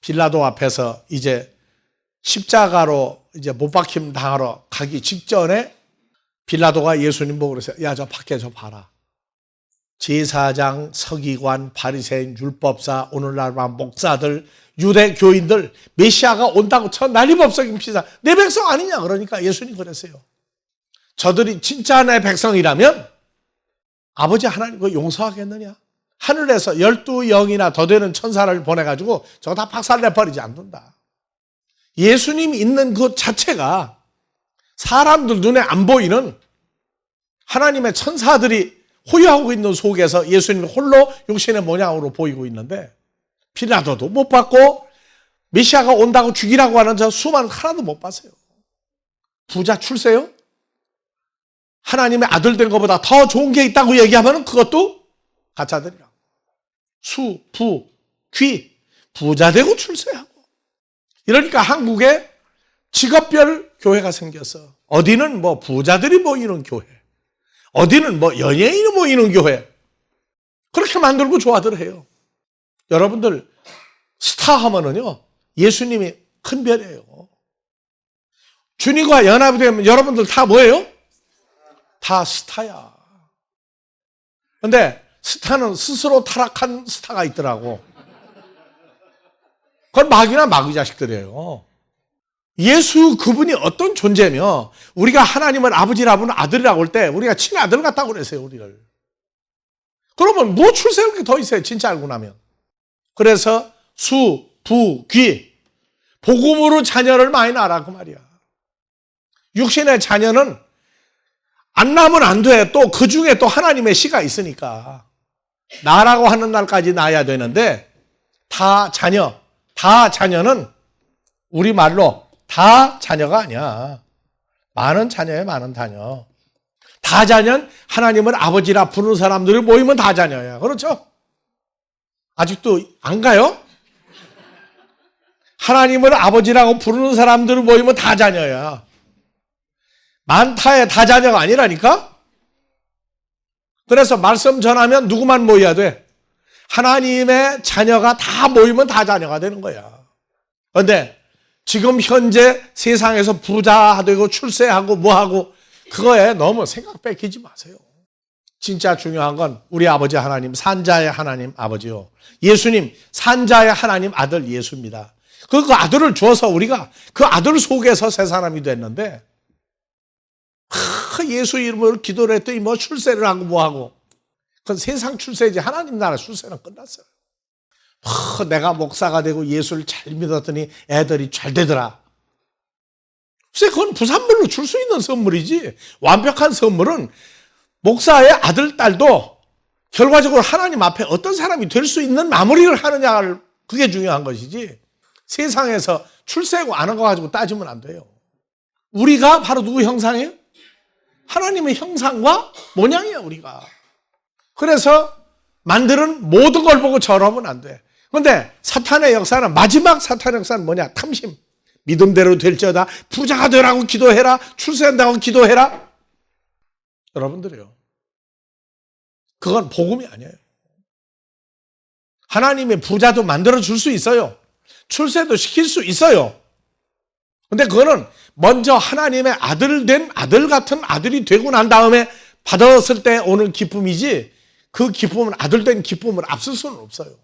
빌라도 앞에서 이제 십자가로 이제 못 박힘 당하러 가기 직전에 빌라도가 예수님 보고 그랬어요. 야, 저 밖에 저 봐라. 제사장, 서기관, 바리새인, 율법사, 오늘날만 목사들, 유대 교인들 메시아가 온다고 쳐 난리법석입니다. 내 백성 아니냐 그러니까 예수님 그랬어요. 저들이 진짜 내 백성이라면 아버지 하나님 그 용서하겠느냐? 하늘에서 12영이나 더 되는 천사를 보내가지고 저거 다 박살내버리지 않는다. 예수님 있는 그 자체가 사람들 눈에 안 보이는 하나님의 천사들이 호유하고 있는 속에서 예수님이 홀로 육신의 모양으로 보이고 있는데 빌라도도 못 봤고 메시아가 온다고 죽이라고 하는 저 수많은 하나도 못 봤어요. 부자 출세요? 하나님의 아들 된 것보다 더 좋은 게 있다고 얘기하면 그것도 가짜들이라고. 수, 부, 귀, 부자 되고 출세하고. 이러니까 한국에 직업별 교회가 생겼어. 어디는 뭐 부자들이 모이는 교회, 어디는 뭐 연예인이 모이는 교회. 그렇게 만들고 좋아들 해요. 여러분들 스타 하면은요 예수님이 큰 별이에요. 주님과 연합이 되면 여러분들 다 뭐예요? 다 스타야. 근데 스타는 스스로 타락한 스타가 있더라고. 그건 마귀나 마귀 자식들이에요. 예수 그분이 어떤 존재며 우리가 하나님을 아버지라고 아들이라고 할 때 우리가 친아들 같다고 그랬어요. 우리를. 그러면 뭐 출세할 게 더 있어요. 진짜 알고 나면. 그래서 수, 부, 귀 복음으로 자녀를 많이 낳으라 그 말이야. 육신의 자녀는 안 낳으면 안 돼. 또 그 중에 또 하나님의 씨가 있으니까 나라고 하는 날까지 낳아야 되는데 다 자녀는 우리말로 다 자녀가 아니야. 많은 자녀에 많은 자녀. 다 자녀는 하나님을 아버지라 부르는 사람들이 모이면 다 자녀야. 그렇죠? 아직도 안 가요? 하나님을 아버지라고 부르는 사람들이 모이면 다 자녀야. 많다의 다 자녀가 아니라니까? 그래서 말씀 전하면 누구만 모여야 돼? 하나님의 자녀가 다 모이면 다 자녀가 되는 거야. 그런데 지금 현재 세상에서 부자 되고 출세하고 뭐하고 그거에 너무 생각 뺏기지 마세요. 진짜 중요한 건 우리 아버지 하나님, 산자의 하나님 아버지요. 예수님, 산자의 하나님 아들 예수입니다. 그 아들을 주어서 우리가 그 아들 속에서 새 사람이 됐는데 예수 이름으로 기도를 했더니 뭐 출세를 하고 뭐하고 그건 세상 출세지 하나님 나라 출세는 끝났어요. 내가 목사가 되고 예수를 잘 믿었더니 애들이 잘 되더라. 글쎄 그건 부산물로 줄 수 있는 선물이지 완벽한 선물은 목사의 아들, 딸도 결과적으로 하나님 앞에 어떤 사람이 될 수 있는 마무리를 하느냐 그게 중요한 것이지 세상에서 출세하고 안 한 거 가지고 따지면 안 돼요. 우리가 바로 누구 형상이에요? 하나님의 형상과 모양이에요 우리가. 그래서 만드는 모든 걸 보고 절하면 안 돼. 그런데 사탄의 역사는 마지막 사탄의 역사는 뭐냐? 탐심. 믿음대로 될지어다. 부자가 되라고 기도해라. 출세한다고 기도해라. 여러분들이요. 그건 복음이 아니에요. 하나님의 부자도 만들어줄 수 있어요. 출세도 시킬 수 있어요. 근데 그거는 먼저 하나님의 아들 된 아들 같은 아들이 되고 난 다음에 받았을 때 오는 기쁨이지 그 기쁨은 아들 된 기쁨을 앞설 수는 없어요.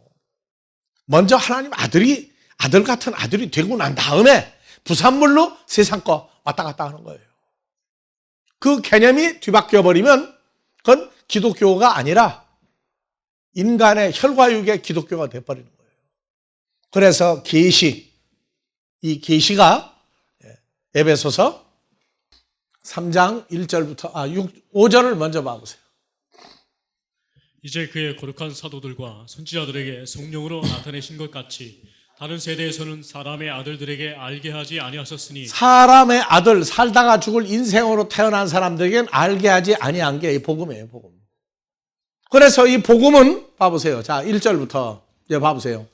먼저 하나님 아들 같은 아들이 되고 난 다음에 부산물로 세상 거 왔다 갔다 하는 거예요. 그 개념이 뒤바뀌어 버리면 그건 기독교가 아니라 인간의 혈과육의 기독교가 돼버리는 거예요. 그래서 계시, 이 계시가 에베소서 3장 1절부터 5절을 먼저 봐보세요. 이제 그의 거룩한 사도들과 선지자들에게 성령으로 나타내신 것 같이 다른 세대에서는 사람의 아들들에게 알게 하지 아니하셨으니 사람의 아들, 살다가 죽을 인생으로 태어난 사람들에게는 알게 하지 아니한 게 이 복음이에요, 복음. 그래서 이 복음은 봐보세요. 자, 1절부터 이제 봐보세요.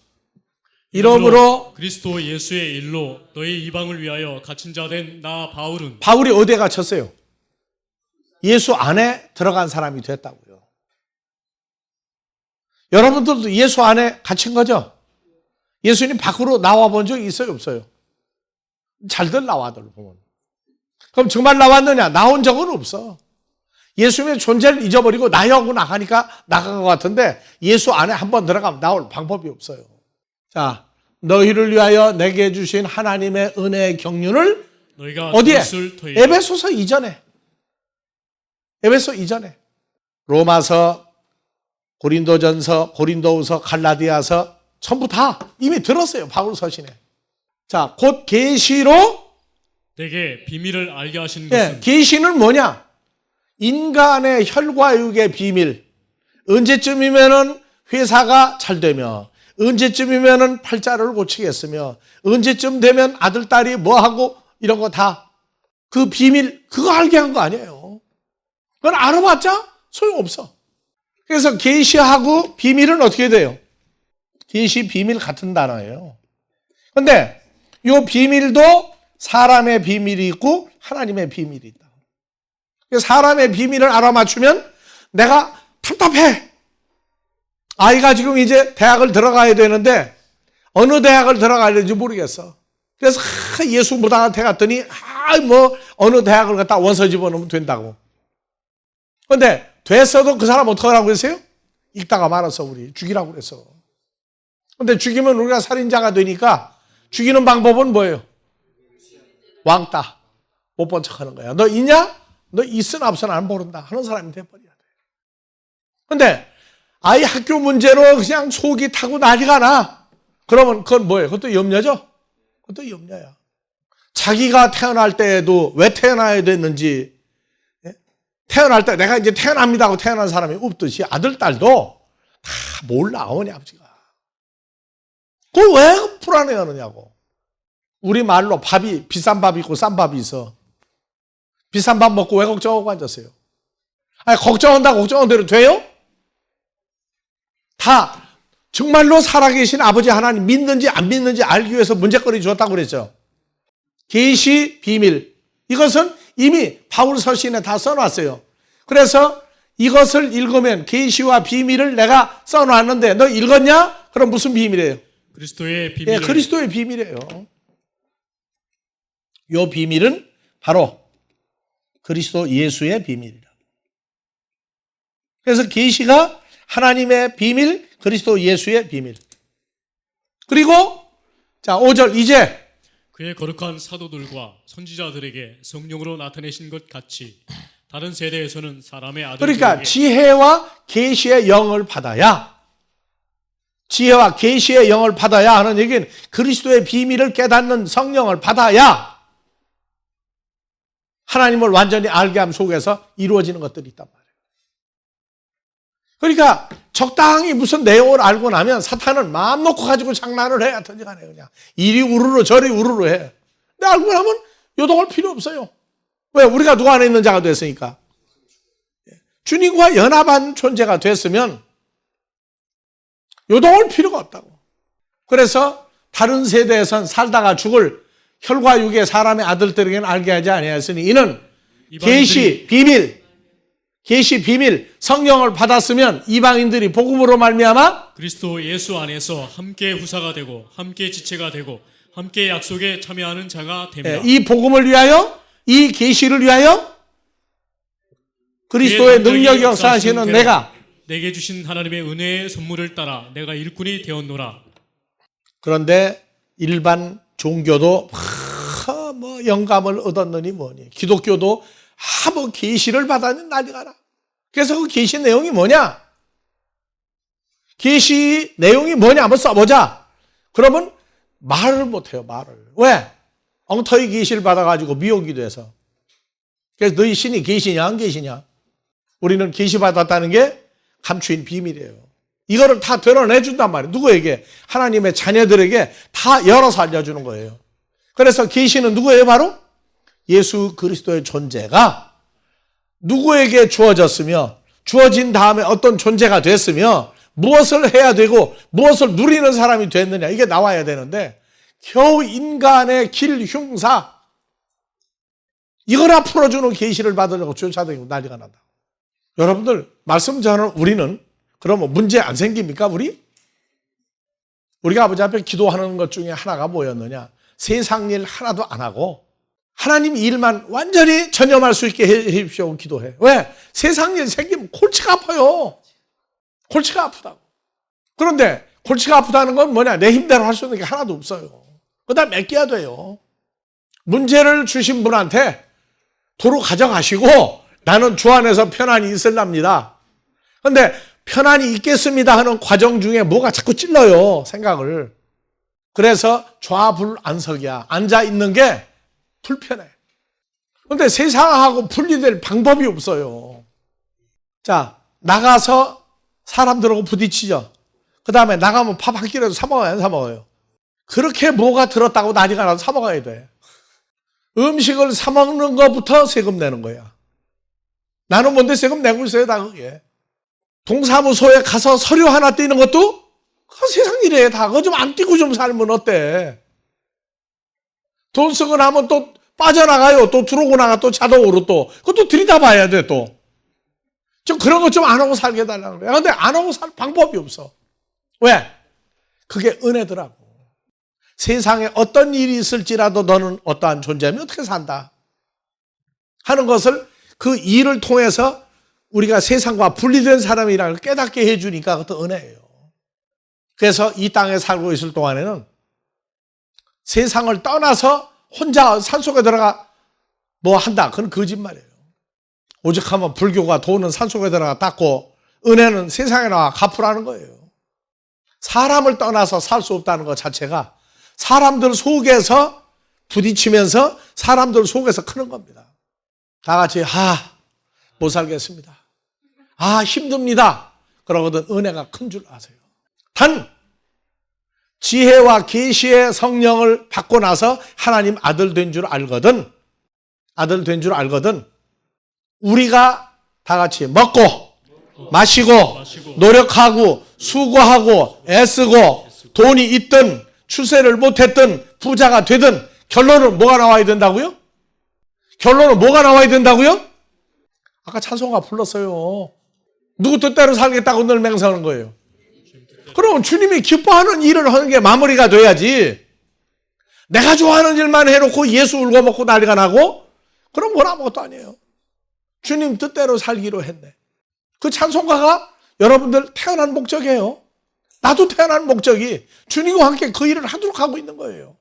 이러므로 그리스도 예수의 일로 너희 이방을 위하여 갇힌 자 된 나 바울은 바울이 어디에 갇혔어요? 예수 안에 들어간 사람이 됐다고요. 여러분들도 예수 안에 갇힌 거죠? 예수님 밖으로 나와 본 적이 있어요, 없어요? 잘들 나와들 보면. 그럼 정말 나왔느냐? 나온 적은 없어. 예수님의 존재를 잊어버리고 나하고 나가니까 나간 것 같은데 예수 안에 한번 들어가면 나올 방법이 없어요. 자, 너희를 위하여 내게 주신 하나님의 은혜의 경륜을 너희가 어디에? 들었을 터이다. 에베소서 이전에. 에베소 이전에. 로마서, 고린도전서, 고린도후서, 갈라디아서 전부 다 이미 들었어요. 바울 서신에. 자, 곧 계시로 내게 비밀을 알게 하신 것은 계시는 뭐냐? 인간의 혈과육의 비밀. 언제쯤이면은 회사가 잘 되며, 언제쯤이면은 팔자를 고치겠으며, 언제쯤 되면 아들, 딸이 뭐 하고 이런 거 다 그 비밀, 그거 알게 한 거 아니에요. 그건 알아봤자 소용없어. 그래서 계시하고 비밀은 어떻게 돼요? 계시, 비밀 같은 단어예요. 근데 이 비밀도 사람의 비밀이 있고 하나님의 비밀이 있다. 사람의 비밀을 알아맞추면 내가 답답해. 아이가 지금 이제 대학을 들어가야 되는데 어느 대학을 들어가야 되는지 모르겠어. 그래서 예수무당한테 갔더니 어느 대학을 갖다 원서 집어넣으면 된다고. 근데 됐어도 그 사람 어떻게 하라고 했어요? 읽다가 말았어. 우리 죽이라고 그랬어. 근데 죽이면 우리가 살인자가 되니까 죽이는 방법은 뭐예요? 왕따. 못 본 척 하는 거야. 너 있냐? 너 있으나 없으나 안 모른다 하는 사람이 돼버려야 돼. 근데 아이 학교 문제로 그냥 속이 타고 난리가 나. 그러면 그건 뭐예요? 그것도 염려죠? 그것도 염려야. 자기가 태어날 때에도 왜 태어나야 됐는지, 태어날 때 내가 이제 태어납니다 하고 태어난 사람이 없듯이 아들, 딸도 다 몰라, 어머니, 아버지가. 그걸 왜 불안해하느냐고. 우리 말로 밥이, 비싼 밥이 있고 싼 밥이 있어. 비싼 밥 먹고 왜 걱정하고 앉았어요? 아니, 걱정한다고 걱정한 대로 돼요? 다 정말로 살아계신 아버지 하나님 믿는지 안 믿는지 알기 위해서 문제거리 주었다고 그랬죠. 계시, 비밀. 이것은 이미 바울 서신에 다 써놨어요. 그래서 이것을 읽으면 계시와 비밀을 내가 써놨는데 너 읽었냐? 그럼 무슨 비밀이에요? 그리스도의 비밀. 그리스도의 비밀이에요. 이 비밀은 바로 그리스도 예수의 비밀이라. 그래서 계시가 하나님의 비밀, 그리스도 예수의 비밀. 그리고 자, 5절 이제 그의 거룩한 사도들과 선지자들에게 성령으로 나타내신 것 같이 다른 세대에서는 사람의 아들들에게 그러니까 지혜와 계시의 영을 받아야, 지혜와 계시의 영을 받아야 하는 얘기는 그리스도의 비밀을 깨닫는 성령을 받아야 하나님을 완전히 알게 함 속에서 이루어지는 것들이 있단 말이에요. 그러니까 적당히 무슨 내용을 알고 나면 사탄은 마음 놓고 가지고 장난을 해. 하든지 간에 그냥 이리 우르르 저리 우르르 해. 근데 알고 나면 요동할 필요 없어요. 왜? 우리가 누구 안에 있는 자가 됐으니까. 주님과 연합한 존재가 됐으면 요동할 필요가 없다고. 그래서 다른 세대에선 살다가 죽을 혈과 육의 사람의 아들들에게는 알게 하지 아니하였으니 이는 계시, 비밀, 계시, 비밀, 성령을 받았으면 이방인들이 복음으로 말미암아 그리스도 예수 안에서 함께 후사가 되고 함께 지체가 되고 함께 약속에 참여하는 자가 됩니다. 이 복음을 위하여, 이 계시를 위하여 그리스도의 능력이 역사하시는 내게 주신 하나님의 은혜의 선물을 따라 내가 일꾼이 되었노라. 그런데 일반 종교도 뭐 영감을 얻었느니 뭐니, 기독교도 뭐 계시를 받았니 난리가 나. 그래서 그 계시 내용이 뭐냐? 계시 내용이 뭐냐 한번 써보자. 그러면 말을 못해요. 말을. 왜? 엉터리 계시를 받아가지고 미혹이 돼서. 그래서 너희 신이 계시냐 안 계시냐? 우리는 계시받았다는 게 감추인 비밀이에요. 이거를 다 드러내준단 말이에요. 누구에게? 하나님의 자녀들에게 다 열어서 알려주는 거예요. 그래서 계시는 누구예요? 바로 예수 그리스도의 존재가 누구에게 주어졌으며 주어진 다음에 어떤 존재가 됐으며 무엇을 해야 되고 무엇을 누리는 사람이 됐느냐 이게 나와야 되는데 겨우 인간의 길 흉사 이거나 풀어주는 계시를 받으려고 쫓아다니고 난리가 난다. 여러분들 말씀 전하는 우리는 그러면 문제 안 생깁니까? 우리가 아버지 앞에 기도하는 것 중에 하나가 뭐였느냐? 세상 일 하나도 안 하고 하나님 일만 완전히 전념할 수 있게 해 주십시오 기도해. 왜? 세상 일 생기면 골치가 아파요. 골치가 아프다고. 그런데 골치가 아프다는 건 뭐냐? 내 힘대로 할 수 있는 게 하나도 없어요. 그다 맡겨야 돼요. 문제를 주신 분한테 도로 가져가시고 나는 주 안에서 편안히 있을랍니다. 그런데 편안히 있겠습니다 하는 과정 중에 뭐가 자꾸 찔러요. 생각을. 그래서 좌불안석이야. 앉아있는 게 불편해. 그런데 세상하고 분리될 방법이 없어요. 자, 나가서 사람들하고 부딪히죠. 그 다음에 나가면 밥 한 끼라도 사 먹어요? 안 사 먹어요? 그렇게 뭐가 들었다고 난리가 나서 사 먹어야 돼. 음식을 사 먹는 것부터 세금 내는 거야. 나는 뭔데 세금 내고 있어요, 다 그게. 동사무소에 가서 서류 하나 떼는 것도 그 세상 일이에요, 다. 그거 좀 안 떼고 좀 살면 어때? 돈 쓰고 나면 또 빠져나가요. 또 들어오고 나가 또 자동으로 또. 그것도 들여다봐야 돼, 또. 좀 그런 것 좀 안 하고 살게 해달라는 거야. 근데 안 하고 살 방법이 없어. 왜? 그게 은혜더라고. 세상에 어떤 일이 있을지라도 너는 어떠한 존재면 어떻게 산다 하는 것을 그 일을 통해서 우리가 세상과 분리된 사람이라는 걸 깨닫게 해주니까 그것도 은혜예요. 그래서 이 땅에 살고 있을 동안에는 세상을 떠나서 혼자 산속에 들어가 뭐 한다. 그건 거짓말이에요. 오죽하면 불교가 돈은 산속에 들어가 닦고 은혜는 세상에 나와 갚으라는 거예요. 사람을 떠나서 살 수 없다는 것 자체가 사람들 속에서 부딪히면서 사람들 속에서 크는 겁니다. 다 같이 못 살겠습니다. 힘듭니다. 그러거든 은혜가 큰 줄 아세요. 단 지혜와 계시의 성령을 받고 나서 하나님 아들 된 줄 알거든. 우리가 다 같이 먹고 마시고 노력하고 수고하고 애쓰고 돈이 있든 출세를 못했든 부자가 되든 결론은 뭐가 나와야 된다고요? 아까 찬송가 불렀어요. 누구 뜻대로 살겠다고 늘 맹세하는 거예요. 그럼 주님이 기뻐하는 일을 하는 게 마무리가 돼야지. 내가 좋아하는 일만 해놓고 예수 울고 먹고 난리가 나고 그럼 뭘 아무것도 아니에요. 주님 뜻대로 살기로 했네. 그 찬송가가 여러분들 태어난 목적이에요. 나도 태어난 목적이 주님과 함께 그 일을 하도록 하고 있는 거예요.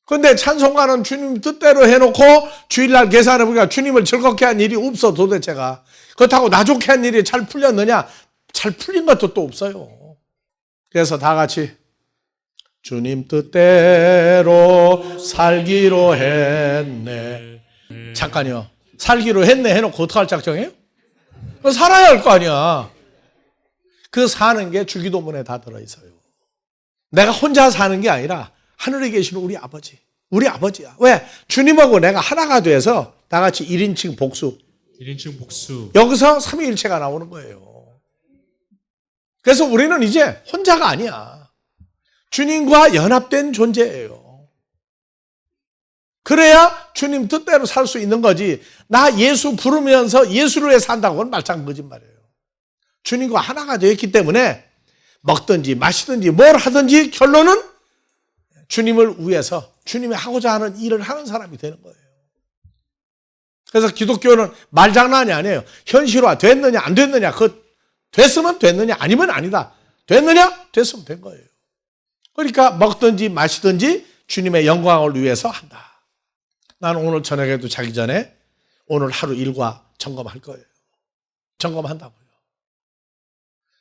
그런데 찬송가는 주님 뜻대로 해놓고 주일날 계산해보니까 주님을 즐겁게 한 일이 없어 도대체가. 그렇다고 나 좋게 한 일이 잘 풀렸느냐? 잘 풀린 것도 또 없어요. 그래서 다 같이 주님 뜻대로 살기로 했네. 잠깐요. 살기로 했네 해놓고 어떡할 작정이에요? 살아야 할 거 아니야. 그 사는 게 주기도문에 다 들어있어요. 내가 혼자 사는 게 아니라 하늘에 계시는 우리 아버지야. 왜? 주님하고 내가 하나가 돼서 다 같이 1인칭 복수. 여기서 삼위일체가 나오는 거예요. 그래서 우리는 이제 혼자가 아니야. 주님과 연합된 존재예요. 그래야 주님 뜻대로 살 수 있는 거지. 나 예수 부르면서 예수를 위해 산다고는 말짱 거짓말이에요. 주님과 하나가 되었기 때문에 먹든지 마시든지 뭘 하든지 결론은 주님을 위해서 주님이 하고자 하는 일을 하는 사람이 되는 거예요. 그래서 기독교는 말장난이 아니에요. 현실화 됐느냐 안 됐느냐 됐으면 됐느냐 아니면 아니다. 됐느냐 됐으면 된 거예요. 그러니까 먹든지 마시든지 주님의 영광을 위해서 한다. 나는 오늘 저녁에도 자기 전에 오늘 하루 일과 점검할 거예요. 점검한다고요.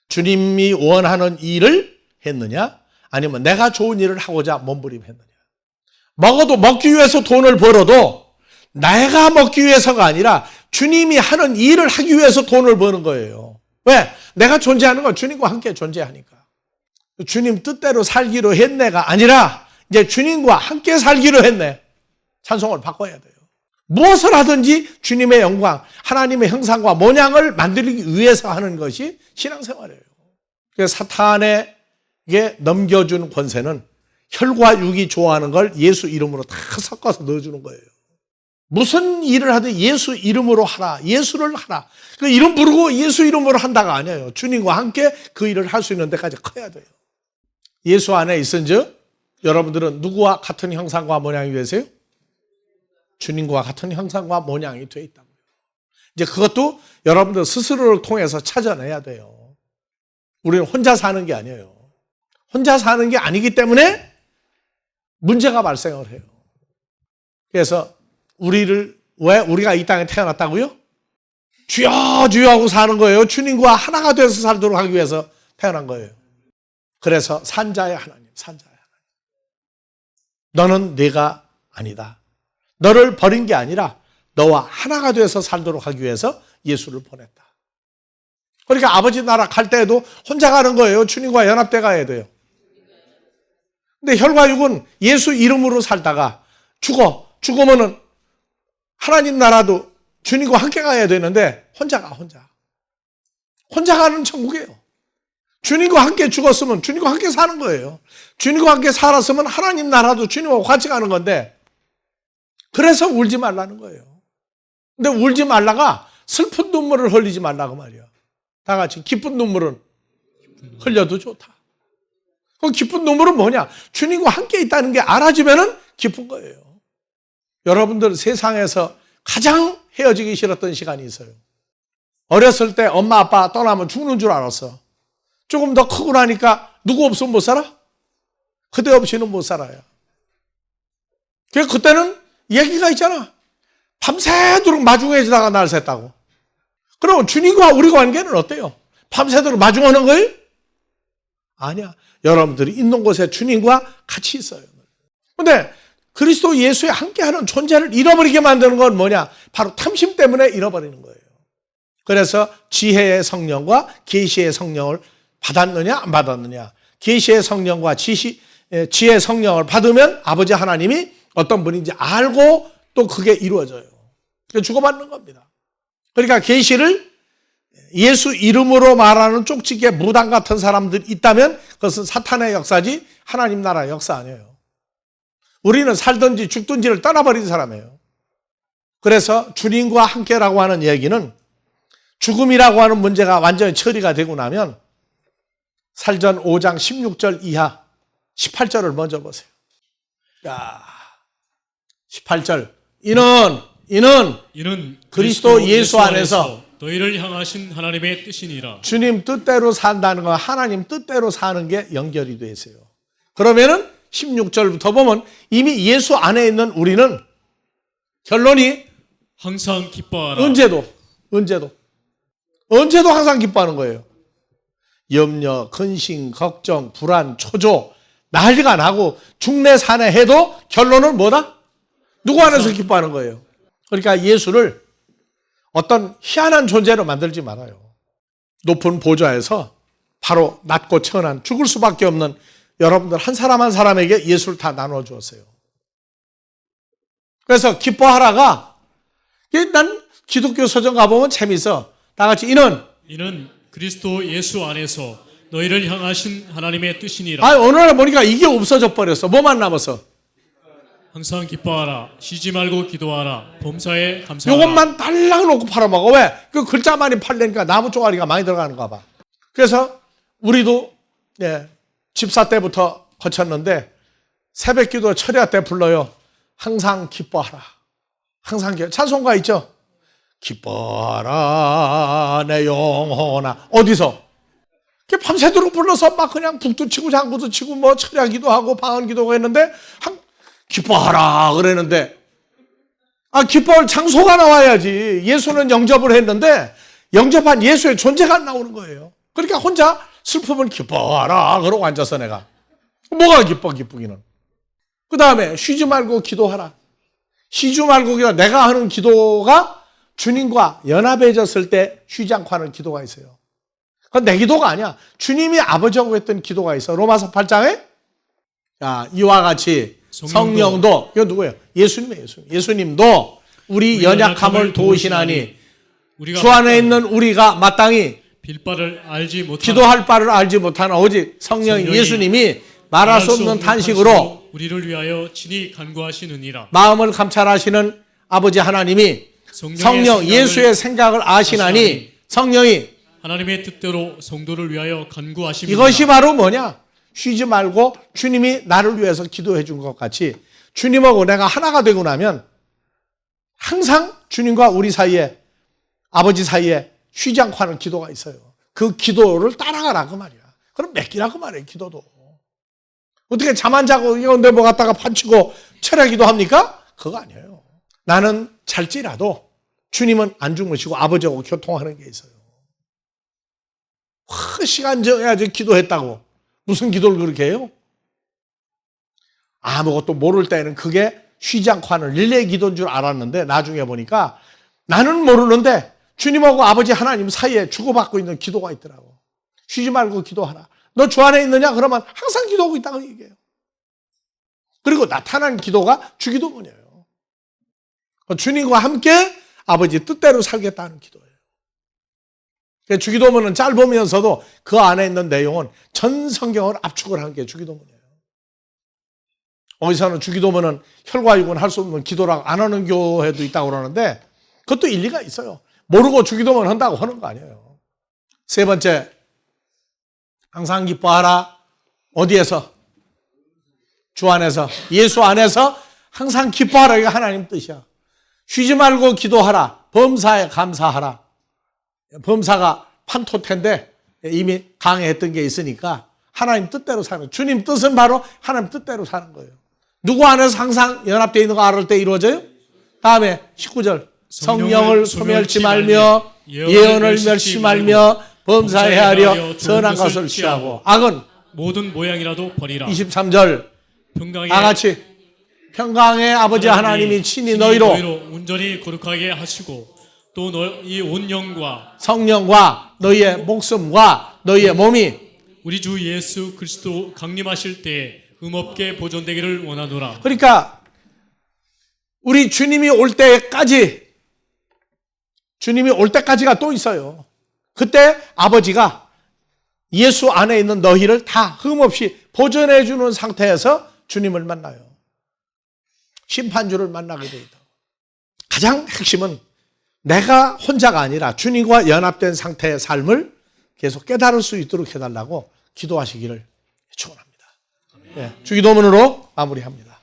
주님이 원하는 일을 했느냐 아니면 내가 좋은 일을 하고자 몸부림했느냐. 먹어도 먹기 위해서 돈을 벌어도 내가 먹기 위해서가 아니라 주님이 하는 일을 하기 위해서 돈을 버는 거예요. 왜? 내가 존재하는 건 주님과 함께 존재하니까. 주님 뜻대로 살기로 했네가 아니라 이제 주님과 함께 살기로 했네. 찬송을 바꿔야 돼요. 무엇을 하든지 주님의 영광, 하나님의 형상과 모양을 만들기 위해서 하는 것이 신앙생활이에요. 그래서 사탄에게 넘겨준 권세는 혈과 육이 좋아하는 걸 예수 이름으로 다 섞어서 넣어주는 거예요. 무슨 일을 하든 예수 이름으로 하라, 예수를 하라. 그 이름 부르고 예수 이름으로 한다가 아니에요. 주님과 함께 그 일을 할 수 있는 데까지 커야 돼요. 예수 안에 있은즉 여러분들은 누구와 같은 형상과 모양이 되세요? 주님과 같은 형상과 모양이 되어 있다고요. 이제 그것도 여러분들 스스로를 통해서 찾아내야 돼요. 우리는 혼자 사는 게 아니에요. 혼자 사는 게 아니기 때문에 문제가 발생을 해요. 그래서 왜 우리가 이 땅에 태어났다고요? 주여 주여 하고 사는 거예요. 주님과 하나가 돼서 살도록 하기 위해서 태어난 거예요. 그래서 산자의 하나님, 산자의 하나님. 너는 네가 아니다. 너를 버린 게 아니라 너와 하나가 돼서 살도록 하기 위해서 예수를 보냈다. 그러니까 아버지 나라 갈 때에도 혼자 가는 거예요. 주님과 연합돼 가야 돼요. 근데 혈과 육은 예수 이름으로 살다가 죽으면은 하나님 나라도 주님과 함께 가야 되는데 혼자 가, 혼자. 혼자 가는 천국이에요. 주님과 함께 죽었으면 주님과 함께 사는 거예요. 주님과 함께 살았으면 하나님 나라도 주님과 같이 가는 건데 그래서 울지 말라는 거예요. 근데 울지 말라가 슬픈 눈물을 흘리지 말라고 말이야. 다 같이 기쁜 눈물은 흘려도 좋다. 그 기쁜 눈물은 뭐냐? 주님과 함께 있다는 게 알아지면은 기쁜 거예요. 여러분들 세상에서 가장 헤어지기 싫었던 시간이 있어요. 어렸을 때 엄마 아빠 떠나면 죽는 줄 알았어. 조금 더 크고 나니까 누구 없으면 못 살아? 그대 없이는 못 살아요. 그때는 얘기가 있잖아. 밤새도록 마중해지다가 날 샜다고. 그럼 주님과 우리 관계는 어때요? 밤새도록 마중하는 거예요? 아니야. 여러분들이 있는 곳에 주님과 같이 있어요. 그런데 그리스도 예수에 함께하는 존재를 잃어버리게 만드는 건 뭐냐? 바로 탐심 때문에 잃어버리는 거예요. 그래서 지혜의 성령과 계시의 성령을 받았느냐 안 받았느냐. 계시의 성령과 지혜의 성령을 받으면 아버지 하나님이 어떤 분인지 알고 또 그게 이루어져요. 주고받는 겁니다. 그러니까 계시를 예수 이름으로 말하는 쪽지게 무당 같은 사람들이 있다면 그것은 사탄의 역사지 하나님 나라의 역사 아니에요. 우리는 살든지 죽든지를 떠나버린 사람이에요. 그래서 주님과 함께라고 하는 얘기는 죽음이라고 하는 문제가 완전히 처리가 되고 나면 살전 5장 16절 이하 18절을 먼저 보세요. 야, 18절. 이는 그리스도 예수 안에서 너희를 향하신 하나님의 뜻이니라. 주님 뜻대로 산다는 건 하나님 뜻대로 사는 게 연결이 돼 있어요. 그러면은 16절부터 보면 이미 예수 안에 있는 우리는 결론이 항상 기뻐하라. 언제도 항상 기뻐하는 거예요. 염려, 근심, 걱정, 불안, 초조 난리가 나고 중내산에 해도 결론은 뭐다? 누구 안에서 기뻐하는 거예요. 그러니까 예수를 어떤 희한한 존재로 만들지 말아요. 높은 보좌에서 바로 낮고 천한 죽을 수밖에 없는 여러분들 한 사람 한 사람에게 예수를 다 나눠 주었어요. 그래서 기뻐하라가 난 기독교 서점 가보면 재미있어. 다 같이 이는 그리스도 예수 안에서 너희를 향하신 하나님의 뜻이니라. 어느 날 보니까 이게 없어져 버렸어. 뭐만 남았어? 항상 기뻐하라. 쉬지 말고 기도하라. 범사에 감사하라. 이것만 달랑 놓고 팔아먹어. 왜? 그 글자만이 팔리니까 나무 쪼가리가 많이 들어가는가 봐. 그래서 우리도 집사 때부터 거쳤는데 새벽 기도 철야 때 불러요. 항상 기뻐하라. 항상 찬송가 있죠? 기뻐하라 내 영혼아. 어디서? 밤새도록 불러서 막 그냥 북도 치고 장구도 치고 뭐 철야 기도하고 방언 기도가 했는데 기뻐하라 그랬는데 기뻐할 장소가 나와야지. 예수는 영접을 했는데 영접한 예수의 존재가 안 나오는 거예요. 그러니까 혼자 슬프면 기뻐하라 그러고 앉아서 내가 뭐가 기쁘기는. 그 다음에 쉬지 말고 기도하라. 쉬지 말고 기도. 내가 하는 기도가 주님과 연합해졌을 때 쉬지 않고 하는 기도가 있어요. 그건 내 기도가 아니야. 주님이 아버지하고 했던 기도가 있어. 로마서 8장에 이와 같이 성령도 이건 누구예요? 예수님이에요. 예수님도 우리 연약함을 도우시나니 주 안에 있는 우리가 마땅히 빌바를 알지 못하는 기도할 바를 알지 못하는 오직 성령인 예수님이 말할 수 없는 탄식으로 우리를 위하여 친히 간구하시느니라. 마음을 감찰하시는 아버지 하나님이 성령 예수의 생각을 아시나니 성령이 하나님의 뜻대로 성도를 위하여 간구하십니다. 이것이 바로 뭐냐? 쉬지 말고 주님이 나를 위해서 기도해 준 것 같이 주님하고 내가 하나가 되고 나면 항상 주님과 우리 사이에 아버지 사이에 쉬지 않고 하는 기도가 있어요. 그 기도를 따라가라 그 말이야. 그럼 맡기라 그 말이에요. 기도도. 어떻게 잠 안 자고 이건데 뭐 갖다가 판치고 철야기도 합니까? 그거 아니에요. 나는 잘지라도 주님은 안 주무시고 아버지하고 교통하는 게 있어요. 시간 정해야지 기도했다고. 무슨 기도를 그렇게 해요? 아무것도 모를 때는 그게 쉬지 않고 하는 릴레이 기도인 줄 알았는데 나중에 보니까 나는 모르는데 주님하고 아버지 하나님 사이에 주고받고 있는 기도가 있더라고. 쉬지 말고 기도하라. 너 주 안에 있느냐? 그러면 항상 기도하고 있다고 얘기해요. 그리고 나타난 기도가 주기도문이에요. 주님과 함께 아버지 뜻대로 살겠다는 기도예요. 주기도문은 짧으면서도 그 안에 있는 내용은 전 성경을 압축을 한 게 주기도문이에요. 어디서는 주기도문은 혈과육은 할 수 없는 기도라고 안 하는 교회도 있다고 그러는데 그것도 일리가 있어요. 모르고 주기도문 한다고 하는 거 아니에요. 세 번째, 항상 기뻐하라. 어디에서? 주 안에서, 예수 안에서 항상 기뻐하라. 이게 하나님 뜻이야. 쉬지 말고 기도하라. 범사에 감사하라. 범사가 판토텐데 이미 강해했던 게 있으니까 하나님 뜻대로 사는 거예요. 주님 뜻은 바로 하나님 뜻대로 사는 거예요. 누구 안에서 항상 연합되어 있는 거 알을 때 이루어져요? 다음에 19절 성령을 소멸치 말며 예언을 멸치 말며 범사에 하려 선한 것을 취하고 악은 모든 모양이라도 버리라. 23절 다 같이 평강의 아버지 하나님이 친히 너희로 온전히 거룩하게 하시고 또 너희 온 영과 성령과 너희의 목숨과 너희의 몸이 우리 주 예수 그리스도 강림하실 때에 흠없게 보존되기를 원하노라. 그러니까 우리 주님이 올 때까지가 또 있어요. 그때 아버지가 예수 안에 있는 너희를 다 흠없이 보존해 주는 상태에서 주님을 만나요. 심판주를 만나게 되어 있다. 가장 핵심은 내가 혼자가 아니라 주님과 연합된 상태의 삶을 계속 깨달을 수 있도록 해달라고 기도하시기를 축원합니다. 주기도문으로 마무리합니다.